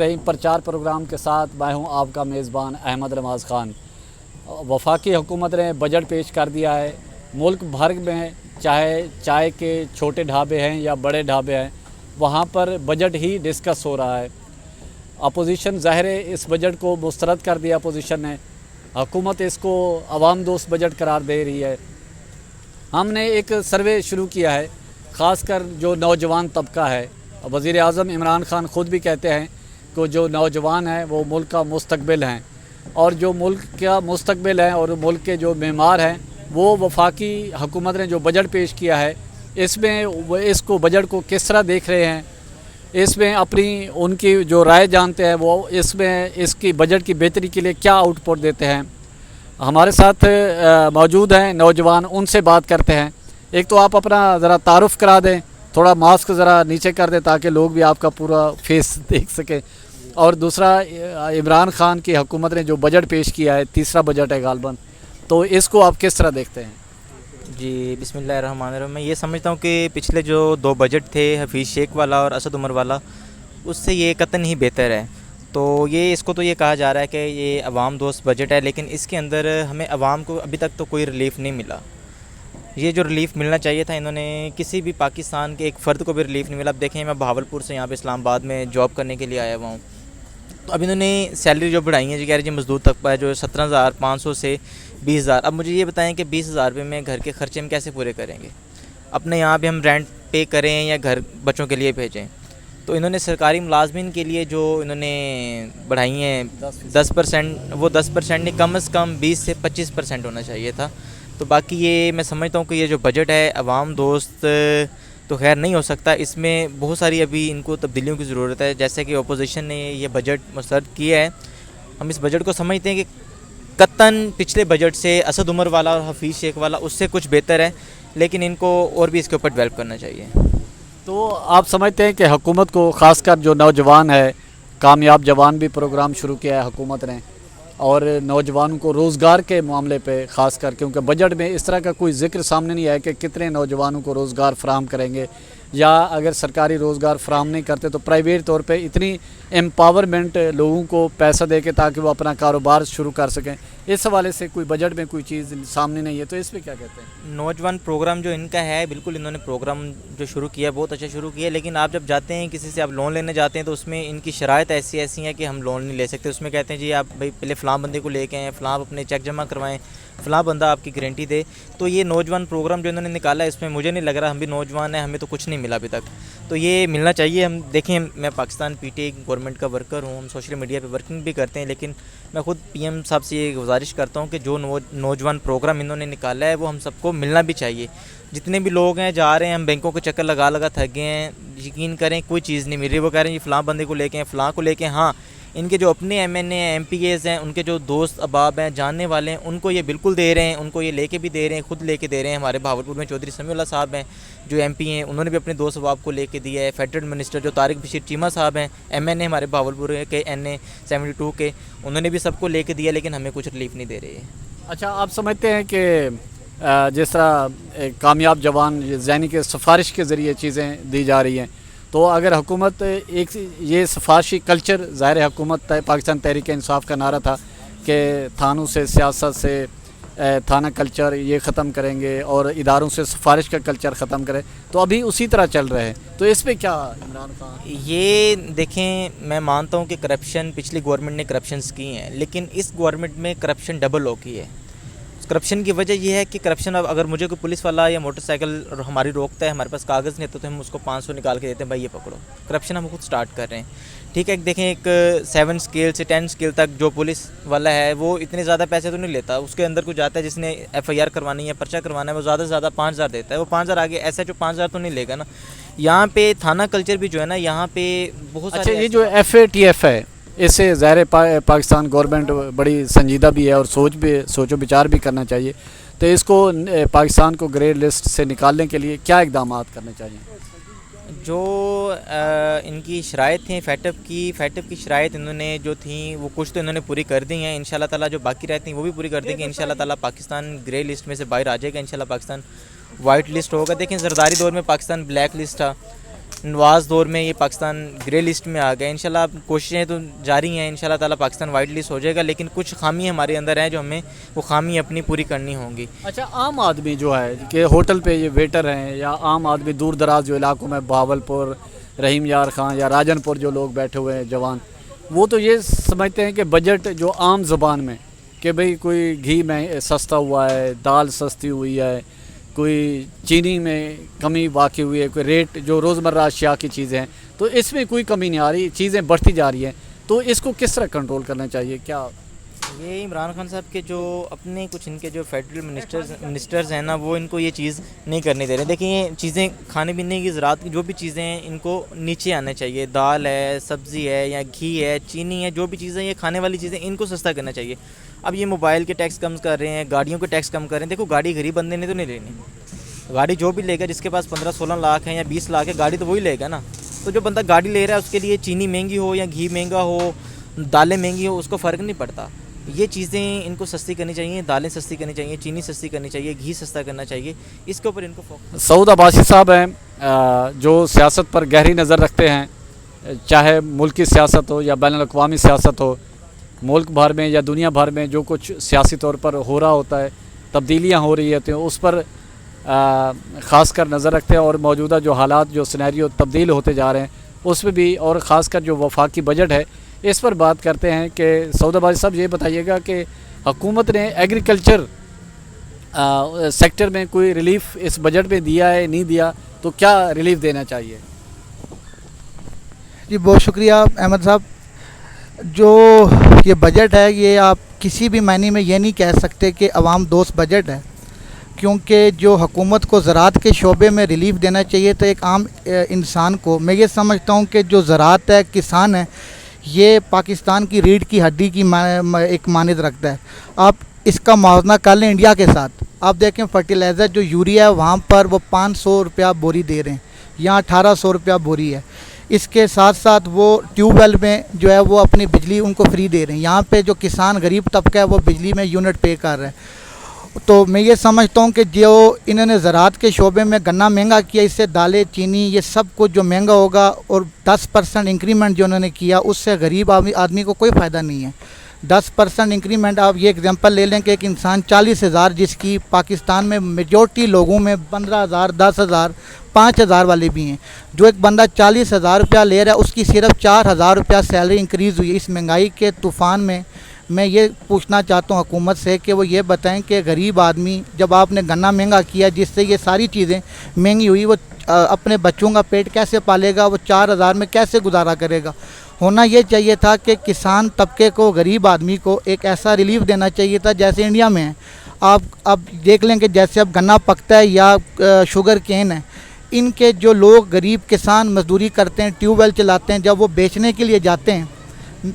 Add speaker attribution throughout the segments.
Speaker 1: नई प्रचार प्रोग्राम के साथ मैं हूं आपका मेज़बान अहमद नवाज़ ख़ान। वफाकी हुकूमत ने बजट पेश कर दिया है। मुल्क भर में चाहे चाय के छोटे ढाबे हैं या बड़े ढाबे हैं, वहां पर बजट ही डिस्कस हो रहा है। अपोजिशन ज़ाहिर है इस बजट को मुस्तरद कर दिया अपोजिशन ने। हुकूमत इसको अवाम दोस्त बजट करार दे रही है। हमने एक सर्वे शुरू किया है, ख़ासकर जो नौजवान तबका है। वज़ीर आज़म इमरान ख़ान ख़ुद भी कहते हैं कि जो नौजवान हैं वो मुल्क का मुस्तकबिल हैं, और जो मुल्क का मुस्तकबिल है और मुल्क के जो मेमार हैं वो वफाकी हुकूमत ने जो बजट पेश किया है इसमें वो इसको बजट को किस तरह देख रहे हैं, इसमें अपनी उनकी जो राय जानते हैं वो इसमें इसकी बजट की बेहतरी के लिए क्या आउटपुट देते हैं। हमारे साथ मौजूद हैं नौजवान, उनसे बात करते हैं। एक तो आप अपना ज़रा तारुफ़ करा दें, थोड़ा मास्क ज़रा नीचे कर दें ताकि लोग भी आपका पूरा फेस देख सकें। और दूसरा, इमरान ख़ान की हुकूमत ने जो बजट पेश किया है, तीसरा बजट है गालबन, तो इसको आप किस तरह देखते हैं?
Speaker 2: जी बिस्मिल्लाहिर्रहमानिर्रहीम। मैं ये समझता हूँ कि पिछले जो दो बजट थे, हफीज़ शेख वाला और असद उमर वाला, उससे ये कतई ही बेहतर है। तो इसको तो ये कहा जा रहा है कि ये अवाम दोस्त बजट है, लेकिन इसके अंदर हमें अवाम को अभी तक तो कोई रिलीफ़ नहीं मिला। ये जो रिलीफ़ मिलना चाहिए था, इन्होंने किसी भी पाकिस्तान के एक फ़र्द को भी रिलीफ़ नहीं मिला। अब देखें, मैं बहावलपुर से यहाँ पे इस्लामाबाद में जॉब करने के लिए आया हुआ हूँ। तो अब इन्होंने सैलरी जो बढ़ाई है, जी कह रहे जी मज़दूर तबका है जो 17,500 से 20,000। अब मुझे ये बताएं कि 20,000 रुपये में घर के ख़र्चे हम कैसे पूरे करेंगे? अपने यहाँ पे हम रेंट पे करें या घर बच्चों के लिए भेजें? तो इन्होंने सरकारी मुलाजमिन के लिए जो इन्होंने बढ़ाई हैं 10%, वो 10% नहीं, कम से कम 20 से 25% होना चाहिए था। तो बाकी ये मैं समझता हूँ कि ये जो बजट है अवाम दोस्त तो खैर नहीं हो सकता। इसमें बहुत सारी अभी इनको तब्दीलियों की ज़रूरत है। जैसे कि अपोजिशन ने ये बजट मुस्तरद किया है, हम इस बजट को समझते हैं कि कतन पिछले बजट से असद उमर वाला और हफीज़ शेख वाला उससे कुछ बेहतर है, लेकिन इनको और भी इसके ऊपर डेवलप करना चाहिए।
Speaker 1: तो आप समझते हैं कि हुकूमत को, ख़ासकर जो नौजवान है, कामयाब जवान भी प्रोग्राम शुरू किया है हुकूमत ने, और नौजवानों को रोज़गार के मामले पे ख़ासकर, क्योंकि बजट में इस तरह का कोई ज़िक्र सामने नहीं आया कि कितने नौजवानों को रोज़गार फ़राहम करेंगे, या अगर सरकारी रोज़गार फ़राहम नहीं करते तो प्राइवेट तौर पे इतनी एम्पावरमेंट लोगों को पैसा दे के ताकि वो अपना कारोबार शुरू कर सकें। इस हवाले से कोई बजट में कोई चीज़ सामने नहीं है, तो इस पर क्या कहते हैं?
Speaker 2: नौजवान प्रोग्राम जो इनका है, बिल्कुल इन्होंने प्रोग्राम जो शुरू किया बहुत अच्छा शुरू किया, लेकिन आप जब जाते हैं किसी से आप लोन लेने जाते हैं तो उसमें इनकी शराइत ऐसी हैं कि हम लोन नहीं ले सकते। उसमें कहते हैं जी आप भाई पहले फ़लाँ बंदे को लेके आएँ, फ़लाँ अपने चेक जमा करवाएँ, फ़लाँ बंदा आपकी गारंटी दे। तो ये नौजवान प्रोग्राम जो इन्होंने निकाला है, इसमें मुझे नहीं लग रहा, हम भी नौजवान हैं, हमें तो कुछ नहीं मिला अभी तक। तो ये मिलना चाहिए। हम देखें, मैं पाकिस्तान पीटीआई गवर्नमेंट का वर्कर हूँ, हम सोशल मीडिया पे वर्किंग भी करते हैं, लेकिन मैं ख़ुद पीएम साहब से ये गुजारिश करता हूँ कि जो नौजवान प्रोग्राम इन्होंने निकाला है वो हम सबको मिलना भी चाहिए। जितने भी लोग हैं जा रहे हैं, हम बैंकों के चक्कर लगा लगा थक गए हैं, यकीन करें कोई चीज़ नहीं मिल रही। वो कह रहे हैं जी फ़लाँ बंदे को लेके हैं, फ़लाँ को लेके। हाँ, इनके जो अपने एमएनए एमपीएस हैं, उनके जो दोस्त अहबाब हैं, जानने वाले हैं, उनको ये बिल्कुल दे रहे हैं, उनको ये लेके भी दे रहे हैं, खुद लेके दे रहे हैं। हमारे भावलपुर में चौधरी समीउल्लाह साहब हैं जो एमपी हैं, उन्होंने भी अपने दोस्त अहबाब को लेके दिया है। फेडरल मिनिस्टर जो तारिक बशीर चीमा साहब हैं, एमएनए हमारे भावलपुर के एनए 72 के, उन्होंने भी सबको लेके दिया, लेकिन हमें कुछ रिलीफ नहीं दे रही है।
Speaker 1: अच्छा, आप समझते हैं कि जिस तरह एक कामयाब जवान ज़ैनी के सिफारिश के ज़रिए चीज़ें दी जा रही हैं, तो अगर हुकूमत एक ये सिफारशी कल्चर, ज़ाहिर हुकूमत पाकिस्तान तहरीक इंसाफ का नारा था कि थानों से, सियासत से थाना कल्चर ये ख़त्म करेंगे और इदारों से सिफारिश का कल्चर ख़त्म करें, तो अभी उसी तरह चल रहे हैं। तो इस पे क्या इमरान खान?
Speaker 2: ये देखें, मैं मानता हूँ कि करप्शन पिछली गवर्नमेंट ने करप्शंस की हैं, लेकिन इस गवर्नमेंट में करप्शन डबल हो गई है। करप्शन की वजह यह है कि करप्शन, अब अगर मुझे कोई पुलिस वाला या मोटरसाइकिल हमारी रोकता है, हमारे पास कागज़ नहीं तो हम उसको 500 निकाल के देते हैं, भाई ये पकड़ो। करप्शन हम खुद स्टार्ट कर रहे हैं, ठीक है। देखें, एक 7 स्केल से 10 स्केल तक जो पुलिस वाला है वो इतने ज़्यादा पैसे तो नहीं लेता। उसके अंदर कुछ जाता है, जिसने FIR करवानी है, पर्चा करवाना है, वो ज़्यादा से ज़्यादा 5,000 देता है। वो 5,000 आगे ऐसा जो 5,000 तो नहीं लेगा ना। यहाँ पे थाना कल्चर भी जो है ना, यहाँ पे बहुत सारे।
Speaker 1: अच्छा, ये जो FATF है, इससे ज़ाहिर पाकिस्तान गवर्नमेंट बड़ी संजीदा भी है और सोचो विचार भी करना चाहिए। तो इसको पाकिस्तान को ग्रे लिस्ट से निकालने के लिए क्या इकदाम करने चाहिए?
Speaker 2: जो इनकी शराइत थी फैटअप की शराइत इन्होंने जो थी वो कुछ तो इन्होंने पूरी कर दी हैं। इंशाल्लाह ताला जो बाकी रहती हैं वो भी पूरी कर देंगे। इंशाल्लाह ताला पाकिस्तान ग्रे लिस्ट में से बाहर आ जाएगा। इंशाल्लाह पाकिस्तान वाइट लिस्ट होगा। देखें, ज़रदारी दौर में पाकिस्तान ब्लैक लिस्ट था, نواز دور میں یہ پاکستان گرے لسٹ میں آ گیا. انشاءاللہ اب کوششیں تو جاری ہیں, انشاءاللہ تعالیٰ پاکستان وائٹ لسٹ ہو جائے گا, لیکن کچھ خامی ہمارے اندر ہیں جو ہمیں وہ خامی اپنی پوری کرنی ہوں گی.
Speaker 1: اچھا, عام آدمی جو ہے کہ ہوٹل پہ یہ ویٹر ہیں, یا عام آدمی دور دراز جو علاقوں میں بہاولپور, رحیم یار خان یا راجن پور جو لوگ بیٹھے ہوئے ہیں جوان, وہ تو یہ سمجھتے ہیں کہ بجٹ جو عام زبان میں کہ بھئی کوئی گھی میں سستا ہوا ہے, دال سستی ہوئی ہے, کوئی چینی میں کمی واقع ہوئی ہے, کوئی ریٹ جو روزمرہ اشیاء کی چیزیں ہیں تو اس میں کوئی کمی نہیں آ رہی, چیزیں بڑھتی جا رہی ہیں, تو اس کو کس طرح کنٹرول کرنا چاہیے؟ کیا
Speaker 2: یہ عمران خان صاحب کے جو اپنے کچھ ان کے جو فیڈرل منسٹرز ہیں نا, وہ ان کو یہ چیز نہیں کرنے دے رہے. دیکھیں یہ چیزیں کھانے پینے کی زراعت کی جو بھی چیزیں ہیں ان کو نیچے آنا چاہیے. دال ہے, سبزی ہے, یا گھی ہے, چینی ہے, جو بھی چیزیں یہ کھانے والی چیزیں ان کو سستا کرنا چاہیے. اب یہ موبائل کے ٹیکس کم کر رہے ہیں, گاڑیوں کے ٹیکس کم کر رہے ہیں. دیکھو گاڑی غریب بندے نے تو نہیں لینی, گاڑی جو بھی لے گا جس کے پاس 15-16 لاکھ ہیں یا 20 لاکھ ہے, گاڑی تو وہی لے گا نا. تو جو بندہ گاڑی لے رہا ہے اس کے لیے چینی مہنگی ہو یا گھی مہنگا ہو, دالیں مہنگی ہو, اس کو فرق نہیں پڑتا. یہ چیزیں ان کو سستی کرنی چاہیے, دالیں سستی کرنی چاہیے, چینی سستی کرنی چاہیے, گھی سستا کرنا چاہیے. اس کے اوپر ان کو فوکس.
Speaker 1: سعود عباسی صاحب ہیں جو سیاست پر گہری نظر رکھتے ہیں, چاہے ملکی سیاست ہو یا بین الاقوامی سیاست ہو, ملک بھر میں یا دنیا بھر میں جو کچھ سیاسی طور پر ہو رہا ہوتا ہے, تبدیلیاں ہو رہی ہوتی ہیں, اس پر خاص کر نظر رکھتے ہیں, اور موجودہ جو حالات جو سینیریو تبدیل ہوتے جا رہے ہیں اس میں بھی, اور خاص کر جو وفاقی بجٹ ہے اس پر بات کرتے ہیں. کہ سعود عباسی صاحب یہ بتائیے گا کہ حکومت نے ایگریکلچر سیکٹر میں کوئی ریلیف اس بجٹ میں دیا ہے, نہیں دیا, تو کیا ریلیف دینا چاہیے؟
Speaker 3: جی بہت شکریہ احمد صاحب. جو یہ بجٹ ہے یہ آپ کسی بھی معنی میں یہ نہیں کہہ سکتے کہ عوام دوست بجٹ ہے, کیونکہ جو حکومت کو زراعت کے شعبے میں ریلیف دینا چاہیے تو ایک عام انسان کو, میں یہ سمجھتا ہوں کہ جو زراعت ہے, کسان ہے, یہ پاکستان کی ریڑھ کی ہڈی کی ایک مانند رکھتا ہے. آپ اس کا موازنہ کر لیں انڈیا کے ساتھ. آپ دیکھیں فرٹیلائزر جو یوریا ہے وہاں پر وہ 500 روپیہ بوری دے رہے ہیں, یہاں 1800 روپیہ بوری ہے. اس کے ساتھ ساتھ وہ ٹیوب ویل میں جو ہے وہ اپنی بجلی ان کو فری دے رہے ہیں. یہاں پہ جو کسان غریب طبقہ ہے وہ بجلی میں یونٹ پے کر رہے ہیں. تو میں یہ سمجھتا ہوں کہ جو انہوں نے زراعت کے شعبے میں گنا مہنگا کیا, اس سے دالیں, چینی, یہ سب کچھ جو مہنگا ہوگا, اور 10% انکریمنٹ جو انہوں نے کیا اس سے غریب آدمی کو کوئی فائدہ نہیں ہے. 10% انکریمنٹ. آپ یہ اگزامپل لے لیں کہ ایک انسان 40,000 جس کی پاکستان میں میجورٹی لوگوں میں 15,000, 10,000, 5,000 والے بھی ہیں, جو ایک بندہ 40,000 روپیہ لے رہا ہے اس کی صرف 4,000 روپیہ سیلری انکریز ہوئی ہے. اس مہنگائی کے طوفان میں میں یہ پوچھنا چاہتا ہوں حکومت سے کہ وہ یہ بتائیں کہ غریب آدمی, جب آپ نے گنا مہنگا کیا جس سے یہ ساری چیزیں مہنگی ہوئی, وہ اپنے بچوں کا پیٹ کیسے پالے گا, وہ 4,000 میں کیسے گزارا کرے گا؟ ہونا یہ چاہیے تھا کہ کسان طبقے کو, غریب آدمی کو ایک ایسا ریلیف دینا چاہیے تھا جیسے انڈیا میں ہے. آپ اب دیکھ لیں کہ جیسے اب گنا پکتا ہے یا شوگر کین ہے, ان کے جو لوگ غریب کسان مزدوری کرتے ہیں, ٹیوب ویل چلاتے ہیں, جب وہ بیچنے کے لیے جاتے ہیں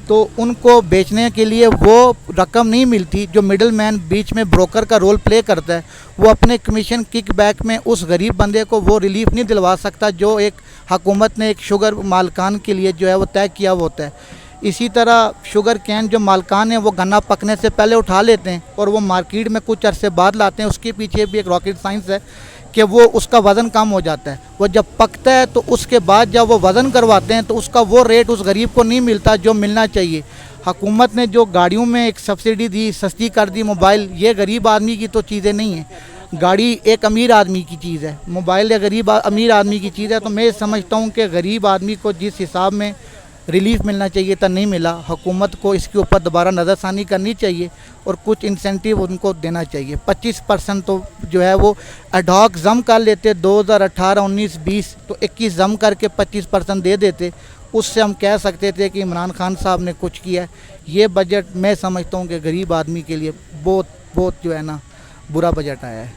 Speaker 3: تو ان کو بیچنے کے لیے وہ رقم نہیں ملتی. جو مڈل مین بیچ میں بروکر کا رول پلے کرتا ہے, وہ اپنے کمیشن کک بیک میں اس غریب بندے کو وہ ریلیف نہیں دلوا سکتا جو ایک حکومت نے ایک شوگر مالکان کے لیے جو ہے وہ طے کیا ہوتا ہے. اسی طرح شوگر کین جو مالکان ہیں وہ گنا پکنے سے پہلے اٹھا لیتے ہیں اور وہ مارکیٹ میں کچھ عرصے بعد لاتے ہیں. اس کے پیچھے بھی ایک راکٹ سائنس ہے کہ وہ اس کا وزن کم ہو جاتا ہے. وہ جب پکتا ہے تو اس کے بعد جب وہ وزن کرواتے ہیں تو اس کا وہ ریٹ اس غریب کو نہیں ملتا جو ملنا چاہیے. حکومت نے جو گاڑیوں میں ایک سبسڈی دی, سستی کر دی موبائل, یہ غریب آدمی کی تو چیزیں نہیں ہیں. گاڑی ایک امیر آدمی کی چیز ہے, موبائل ایک امیر آدمی کی چیز ہے. تو میں سمجھتا ہوں کہ غریب آدمی کو جس حساب میں ریلیف ملنا چاہیے تھا نہیں ملا. حکومت کو اس کے اوپر دوبارہ نظر ثانی کرنی چاہیے اور کچھ انسینٹیو ان کو دینا چاہیے. 25% تو جو ہے وہ ایڈاک ضم کر لیتے 2018, 19, 20, تو 21 ضم کر کے 25% دے دیتے. اس سے ہم کہہ سکتے تھے کہ عمران خان صاحب نے کچھ کیا ہے. یہ بجٹ میں سمجھتا ہوں کہ غریب آدمی کے لیے بہت جو ہے نا برا بجٹ آیا ہے.